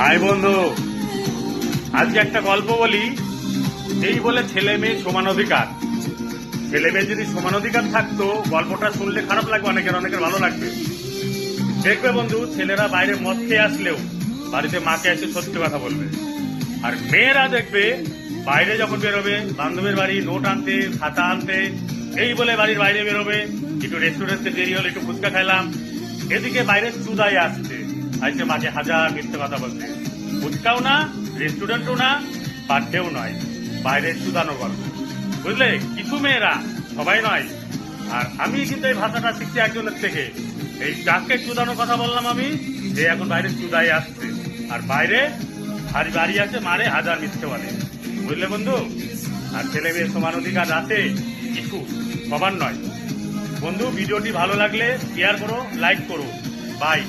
High বন্ধু, আজকে একটা গল্প বলি। এই বলে ছেলে মেয়ে সমান অধিকার। ছেলে মেয়ে যদি সমান অধিকার থাকতো, গল্পটা শুনলে খারাপ লাগবে, অনেকের ভালো লাগবে। দেখবে বন্ধু, ছেলেরা বাইরে মদ খেয়ে আসলেও বাড়িতে মাকে এসে সত্যি কথা বলবে। আর মেয়েরা দেখবে বাইরে যখন বেরোবে, বান্ধবীর বাড়ি নোট আনতে, খাতা আনতে, এই বলে বাড়ির বাইরে বেরোবে, একটু রেস্টুরেন্টে দেরি হলে একটু ফুচকা খাইলাম, এদিকে বাইরে চুদাই আসছে, আইসে মাকে হাজার মিথ্যে কথা বলতে। ফুচকাও না, রেস্টুরেন্টও না, বার্থডেও নয়, বাইরে চুদানো গল্প। বুঝলে, কিছু মেয়েরা, সবাই নয়। আর আমি কিন্তু এই ভাষাটা শিখছি একজনের থেকে। এই যাকে চুদানোর কথা বললাম আমি, যে এখন বাইরে চুদাই আসছে, আর বাইরে ভারী বাড়ি আছে, মারে হাজার মিথ্যে বলে। বুঝলে বন্ধু? আর ছেলে মেয়ে সমান অধিকার আছে, কিছু, সবার নয়। বন্ধু, ভিডিওটি ভালো লাগলে শেয়ার করো, লাইক করো। বাই।